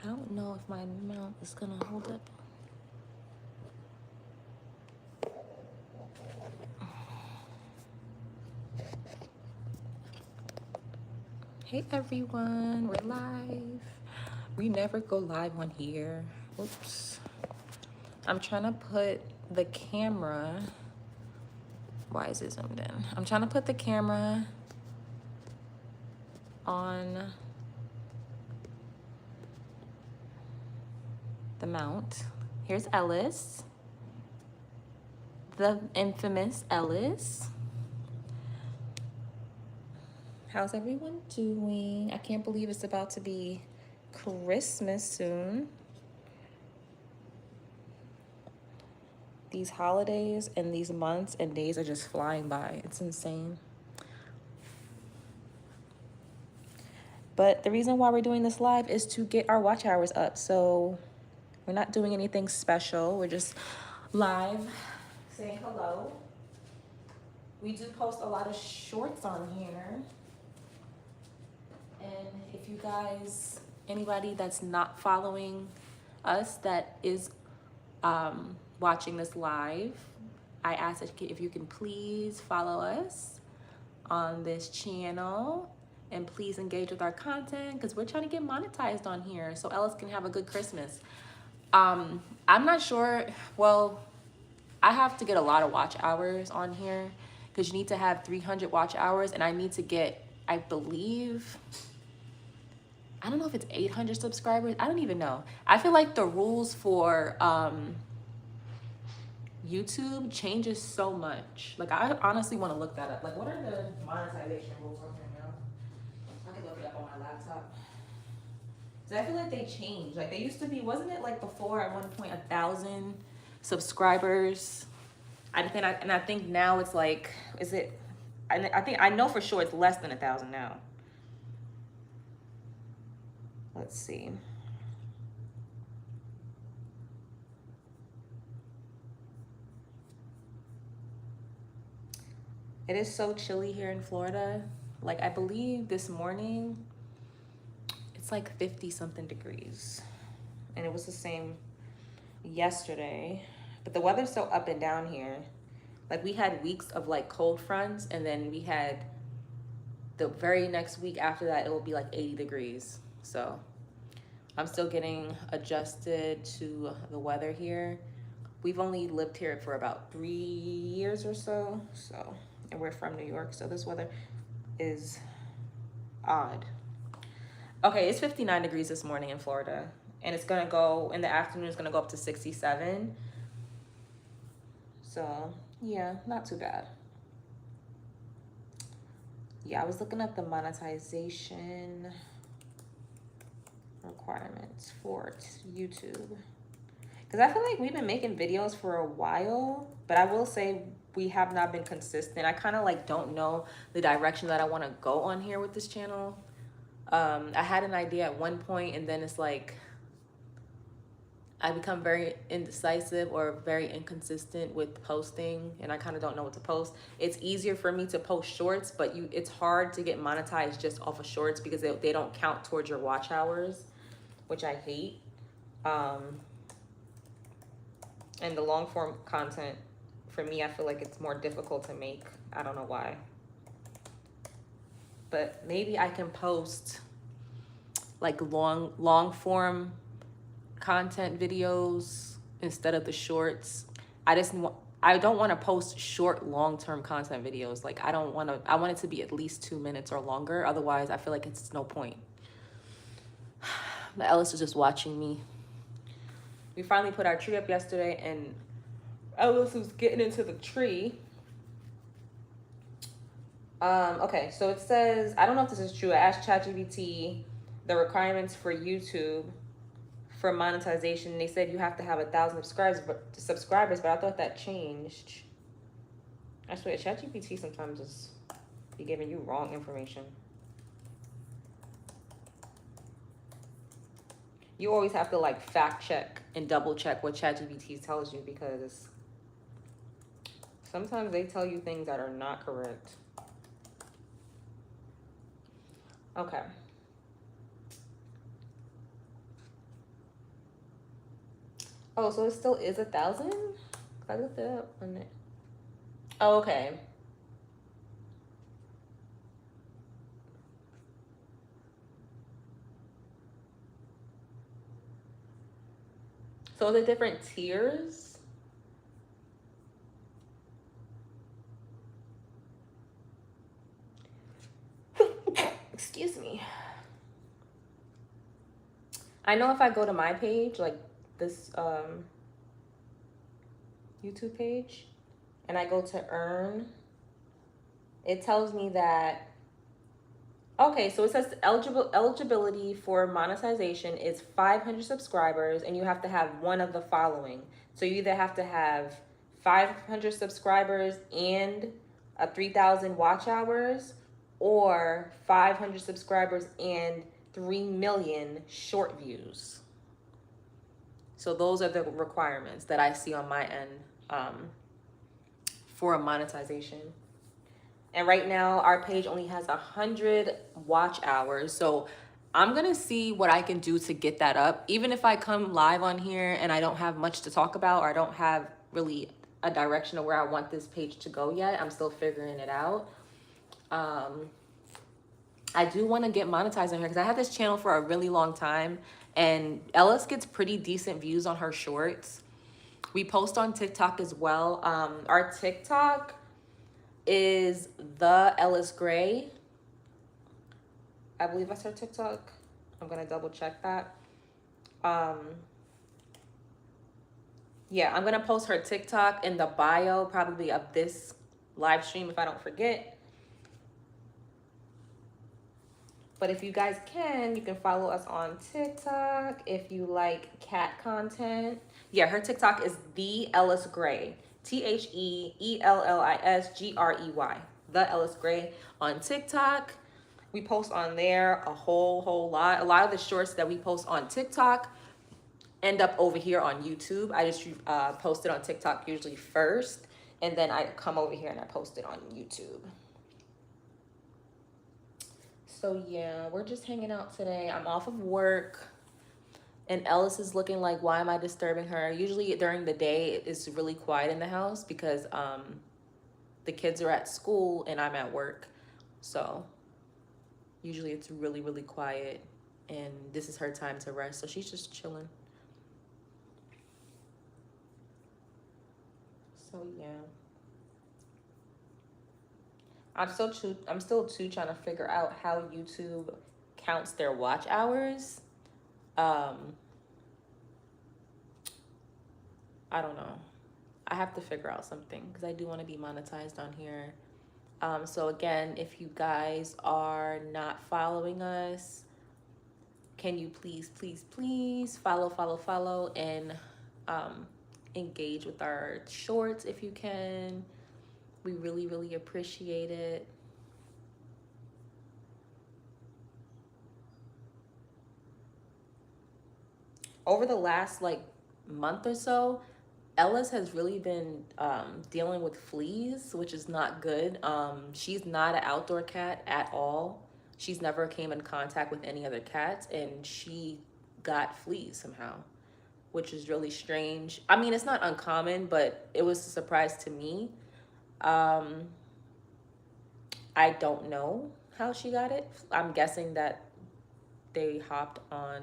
I don't know if my mount is gonna hold up. Hey everyone, we're live. We never go live on here. Oops. I'm trying to put the camera. Why is it zoomed in? I'm trying to put the camera on the mount. Here's Ellis, the infamous Ellis. How's everyone doing? I can't believe it's about to be Christmas soon. These holidays and these months and days are just flying by. It's insane. But the reason why we're doing this live is to get our watch hours up. So we're not doing anything special. We're just live saying hello. We do post a lot of shorts on here. And if you guys, anybody that's not following us that is watching this live, I ask that if you can please follow us on this channel and please engage with our content because we're trying to get monetized on here so Ellis can have a good Christmas. I'm not sure. Well, I have to get a lot of watch hours on here because you need to have 300 watch hours and I need to get, I believe, I don't know if it's 800 subscribers. I don't even know. I feel like the rules for YouTube changes so much. Like, I honestly want to look that up. Like, what are the monetization rules on here now? I can look it up on my laptop. So I feel like they changed. Like, they used to be, wasn't it like before at one point 1,000 subscribers? And I think now it's like, is it? I know for sure it's less than 1,000 now. Let's see. It is so chilly here in Florida. Like, I believe this morning it's like 50 something degrees. And it was the same yesterday. But the weather's so up and down here. Like, we had weeks of like cold fronts, and then we had the very next week after that, it will be like 80 degrees. So I'm still getting adjusted to the weather here. We've only lived here for about 3 years or so. And we're from New York, so this weather is odd. Okay, it's 59 degrees this morning in Florida, and it's gonna go, in the afternoon, it's gonna go up to 67. So yeah, not too bad. Yeah, I was looking at the monetization requirements for YouTube. Because I feel like we've been making videos for a while, but I will say we have not been consistent. I kind of like don't know the direction that I want to go on here with this channel. I had an idea at one point, and then it's like I become very indecisive or very inconsistent with posting, and I kind of don't know what to post. It's easier for me to post shorts, but it's hard to get monetized just off of shorts because they don't count towards your watch hours, which I hate. And the long form content, for me, I feel like it's more difficult to make. I don't know why. But maybe I can post like long form content videos instead of the shorts. I don't want to post short long-term content videos. Like, I want it to be at least 2 minutes or longer. Otherwise, I feel like it's no point. But Ellis is just watching me. We finally put our tree up yesterday, and Ellis was getting into the tree. Okay, so it says, I don't know if this is true. I asked ChatGPT the requirements for YouTube for monetization. They said you have to have 1,000 subscribers, but I thought that changed. I swear, ChatGPT sometimes just be giving you wrong information. You always have to like fact check and double check what ChatGPT tells you, because sometimes they tell you things that are not correct. Okay. Oh, so it still is 1,000? I looked it up on it. Oh, okay. So the different tiers. Excuse me. I know if I go to my page, like this YouTube page, and I go to earn, it tells me that okay, so it says eligibility for monetization is 500 subscribers, and you have to have one of the following. So you either have to have 500 subscribers and 3,000 watch hours, or 500 subscribers and 3 million short views. So those are the requirements that I see on my end for a monetization. And right now our page only has 100 watch hours. So I'm gonna see what I can do to get that up. Even if I come live on here and I don't have much to talk about, or I don't have really a direction of where I want this page to go yet, I'm still figuring it out. I do want to get monetized on here because I had this channel for a really long time, and Ellis gets pretty decent views on her shorts. We post on TikTok as well. Our TikTok is the Ellis Gray. I believe that's her TikTok. I'm gonna double check that. Yeah, I'm gonna post her TikTok in the bio, probably of this live stream if I don't forget. But if you guys can, you can follow us on TikTok if you like cat content. Yeah, her TikTok is the Ellis Gray. TheEllisGrey. The Ellis Gray on TikTok. We post on there a whole lot. A lot of the shorts that we post on TikTok end up over here on YouTube. I just post it on TikTok usually first, and then I come over here and I post it on YouTube. So yeah, we're just hanging out today. I'm off of work, and Ellis is looking like, why am I disturbing her? Usually during the day, it's really quiet in the house because the kids are at school and I'm at work. So usually it's really quiet, and this is her time to rest. So she's just chilling. So yeah. I'm still too trying to figure out how YouTube counts their watch hours. I don't know. I have to figure out something because I do want to be monetized on here. So again, if you guys are not following us, can you please follow and engage with our shorts if you can. We really appreciate it. Over the last like month or so, Ellis has really been dealing with fleas, which is not good. She's not an outdoor cat at all. She's never came in contact with any other cats, and she got fleas somehow, which is really strange. I mean, it's not uncommon, but it was a surprise to me. Um, I don't know how she got it. I'm guessing that they hopped on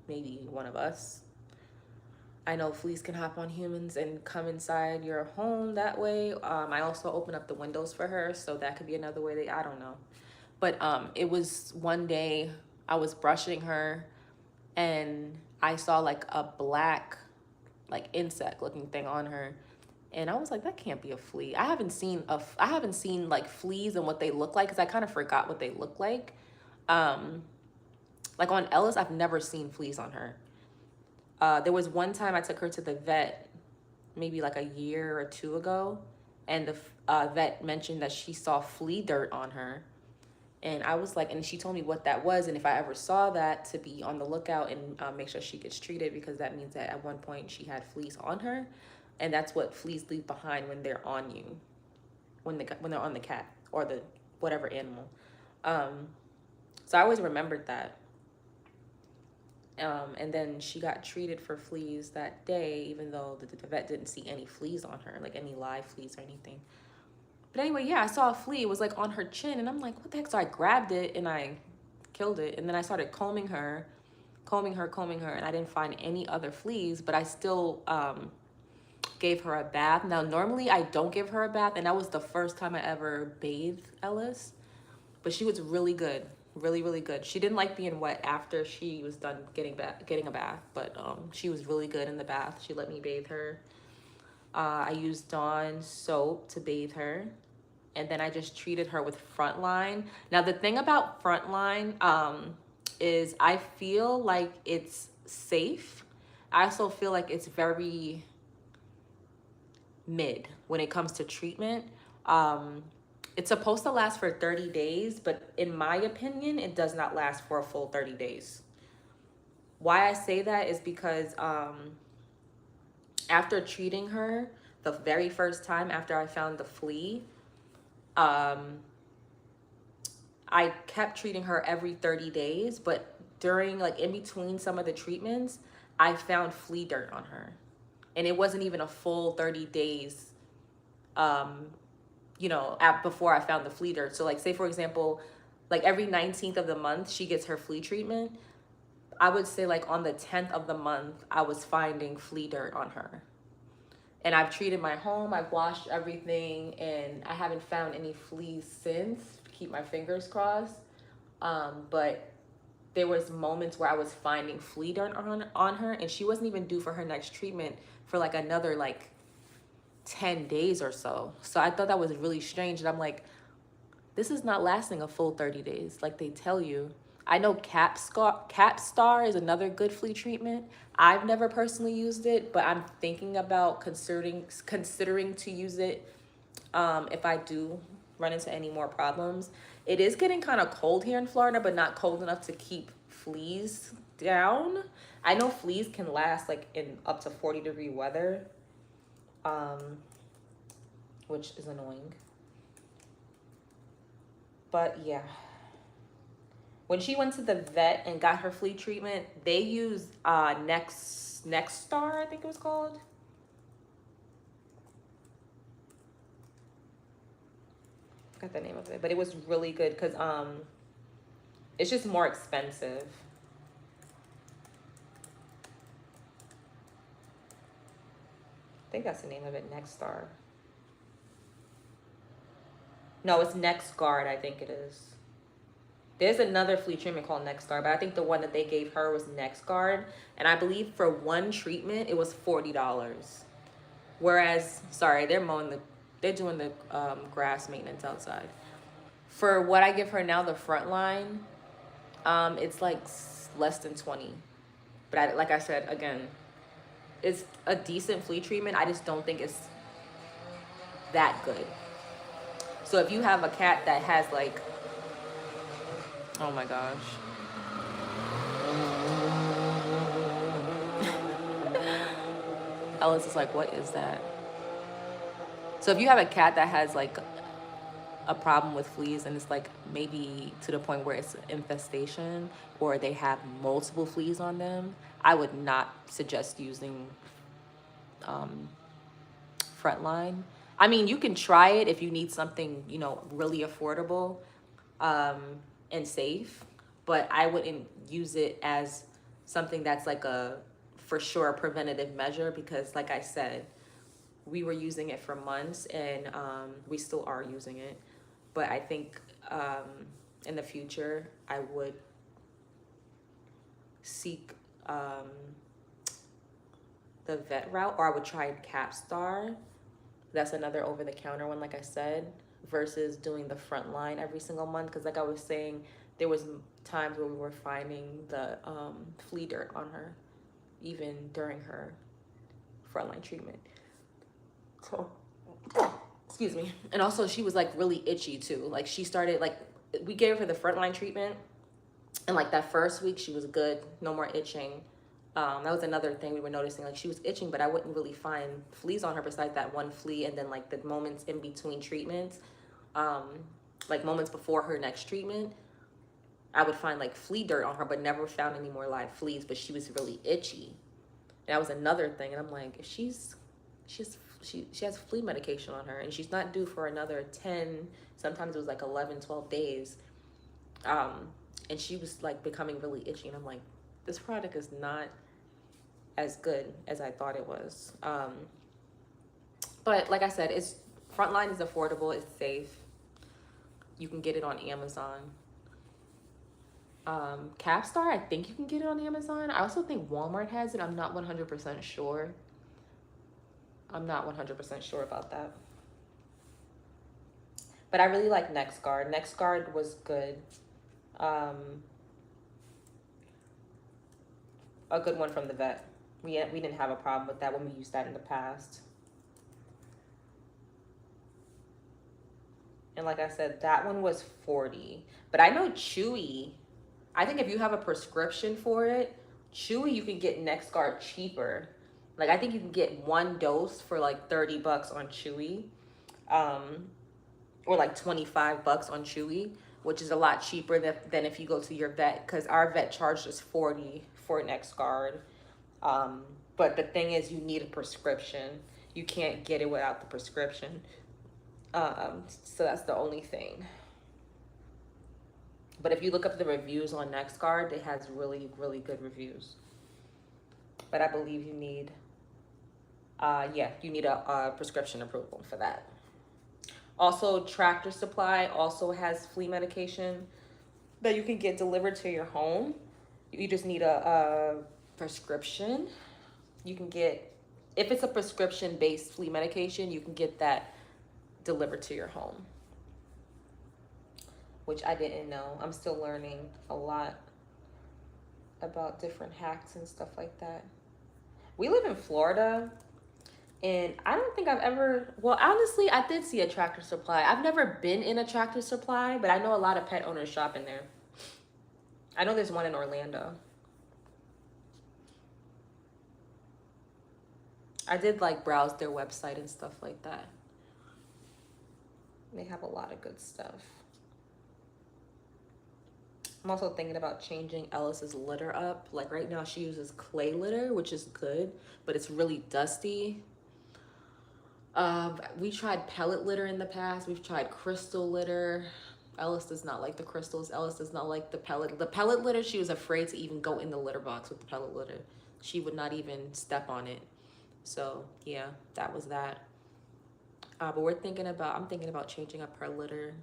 maybe one of us. I know fleas can hop on humans and come inside your home that way. I also open up the windows for her, so that could be another way I don't know. But it was one day I was brushing her and I saw like a black, like insect looking thing on her. And I was like, that can't be a flea. I haven't seen like fleas and what they look like because I kind of forgot what they look like. Like on Ellis, I've never seen fleas on her. There was one time I took her to the vet, maybe like a year or two ago, and the vet mentioned that she saw flea dirt on her. And I was like, and she told me what that was, and if I ever saw that, to be on the lookout and make sure she gets treated, because that means that at one point she had fleas on her, and that's what fleas leave behind when they're on you, when they're on the cat or the whatever animal. So I always remembered that. And then she got treated for fleas that day, even though the vet didn't see any fleas on her, like any live fleas or anything. But anyway, yeah, I saw a flea. It was like on her chin, and I'm like, what the heck? So I grabbed it and I killed it. And then I started combing her, and I didn't find any other fleas, but I still gave her a bath. Now, normally I don't give her a bath, and that was the first time I ever bathed Ellis, but she was really good. Really, really good. She didn't like being wet after she was done getting a bath, but she was really good in the bath. She let me bathe her. I used Dawn soap to bathe her, and then I just treated her with Frontline. Now, the thing about Frontline is I feel like it's safe. I also feel like it's very mid when it comes to treatment. It's supposed to last for 30 days, but in my opinion, it does not last for a full 30 days. Why I say that is because after treating her the very first time after I found the flea, I kept treating her every 30 days, but during, like, in between some of the treatments, I found flea dirt on her. And it wasn't even a full 30 days, before I found the flea dirt. So, like, say, for example, like every 19th of the month, she gets her flea treatment. I would say, like, on the 10th of the month, I was finding flea dirt on her. And I've treated my home, I've washed everything, and I haven't found any fleas since. Keep my fingers crossed. But there was moments where I was finding flea dirt on her, and she wasn't even due for her next treatment for like another like 10 days or so. So I thought that was really strange. And I'm like, this is not lasting a full 30 days like they tell you. I know Capstar is another good flea treatment. I've never personally used it, but I'm thinking about considering to use it if I do run into any more problems. It is getting kind of cold here in Florida, but not cold enough to keep fleas down. I know fleas can last like in up to 40-degree weather, which is annoying. But yeah. When she went to the vet and got her flea treatment, they used Nexstar, I think it was called. I forgot the name of it, but it was really good because it's just more expensive. I think that's the name of it, Nexstar. No, it's NexGuard, I think it is. There's another flea treatment called NexGuard, but I think the one that they gave her was NexGuard. And I believe for one treatment, it was $40. Whereas, sorry, they're doing the grass maintenance outside. For what I give her now, the Frontline, it's like less than 20. But like I said, again, it's a decent flea treatment. I just don't think it's that good. So if you have a cat that has like, oh my gosh. Ellis is like, what is that? So if you have a cat that has like a problem with fleas and it's like maybe to the point where it's infestation or they have multiple fleas on them, I would not suggest using Frontline. I mean, you can try it if you need something, really affordable and safe, but I wouldn't use it as something that's like for sure preventative measure, because like I said, we were using it for months and we still are using it. But I think in the future, I would seek the vet route, or I would try Capstar. That's another over-the-counter one, like I said, versus doing the Frontline every single month. Because like I was saying, there was times where we were finding the flea dirt on her, even during her Frontline treatment. So, excuse me. And also she was like really itchy too. Like she started, like we gave her the Frontline treatment, and like that first week she was good, no more itching. That was another thing we were noticing. Like she was itching, but I wouldn't really find fleas on her besides that one flea. And then like the moments in between treatments, like moments before her next treatment, I would find like flea dirt on her, but never found any more live fleas. But she was really itchy. And that was another thing. And I'm like, if she has flea medication on her and she's not due for another 10, sometimes it was like 11, 12 days. And she was like becoming really itchy. And I'm like, this product is not as good as I thought it was. But like I said, it's Frontline is affordable, it's safe. You can get it on Amazon. Capstar, I think you can get it on Amazon. I also think Walmart has it. I'm not 100% sure. I'm not 100% sure about that. But I really like NextGuard. NextGuard was good. A good one from the vet. We didn't have a problem with that when we used that in the past. And like I said, that one was $40. But I know Chewy, I think if you have a prescription for it, Chewy, you can get NextGuard cheaper. Like I think you can get one dose for like $30 on Chewy. Or like $25 on Chewy, which is a lot cheaper than if you go to your vet, because our vet charged us $40 for NextGuard. But the thing is, you need a prescription. You can't get it without the prescription. So that's the only thing. But if you look up the reviews on NextGuard, it has really, really good reviews. But I believe you need, you need a prescription approval for that. Also, Tractor Supply also has flea medication that you can get delivered to your home. You just need a prescription. You can get, if it's a prescription-based flea medication, you can get that delivered to your home, which I didn't know. I'm still learning a lot about different hacks and stuff like that. We live in Florida, and I don't think I've ever, well, honestly, I did see a Tractor Supply. I've never been in a Tractor Supply, but I know a lot of pet owners shop in there. I know there's one in Orlando. I did like browse their website and stuff like that. They have a lot of good stuff. I'm also thinking about changing Ellis's litter up. Like right now she uses clay litter, which is good, but it's really dusty. We tried pellet litter in the past. We've tried crystal litter. Ellis does not like the crystals. Ellis does not like the pellet. The pellet litter, she was afraid to even go in the litter box with the pellet litter. She would not even step on it. So yeah, that was that. But I'm thinking about changing up her litter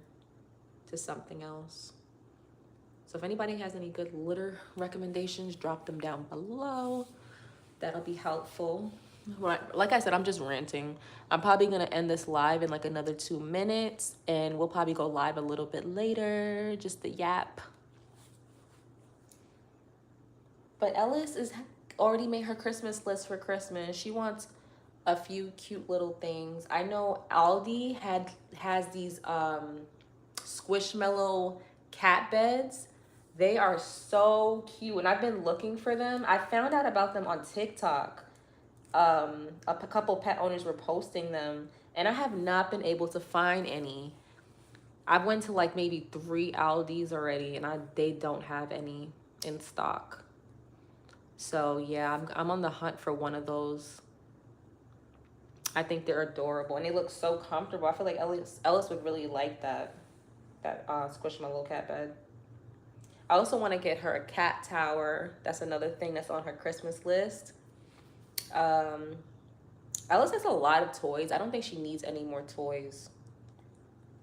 to something else. So if anybody has any good litter recommendations, drop them down below. That'll be helpful. Like I said, I'm just ranting. I'm probably gonna end this live in like another 2 minutes, and we'll probably go live a little bit later, just the yap. But Ellis is already made her Christmas list for Christmas. She wants a few cute little things. I know Aldi has these Squishmallow cat beds. They are so cute, and I've been looking for them. I found out about them on TikTok. A couple pet owners were posting them, and I have not been able to find any. I've went to like maybe 3 Aldis already, and they don't have any in stock. So yeah, I'm on the hunt for one of those. I think they're adorable, and they look so comfortable. I feel like Ellis would really like that Squishmallow cat bed. I also want to get her a cat tower. That's another thing that's on her Christmas list. Ellis has a lot of toys. I don't think she needs any more toys.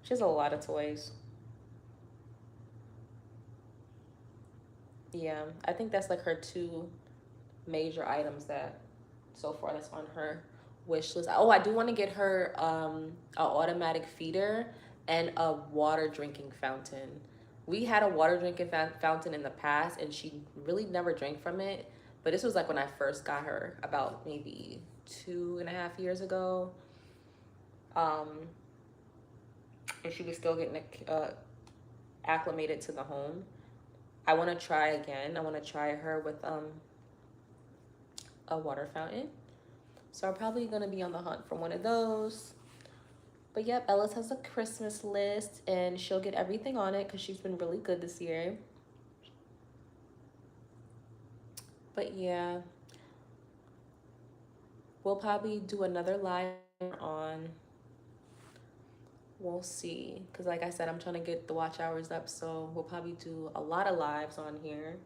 She has a lot of toys. Yeah, I think that's like her 2 major items that so far that's on her wish list. Oh, I do want to get her an automatic feeder and a water drinking fountain. We had a water drinking fountain in the past, and she really never drank from it. But this was like when I first got her, about maybe 2.5 years ago. And she was still getting acclimated to the home. I want to try again. I want to try her with a water fountain. So I'm probably going to be on the hunt for one of those. But yep, Ellis has a Christmas list, and she'll get everything on it because she's been really good this year. But yeah, we'll probably do another live on. We'll see. Because, like I said, I'm trying to get the watch hours up. So we'll probably do a lot of lives on here.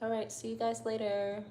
All right. See you guys later.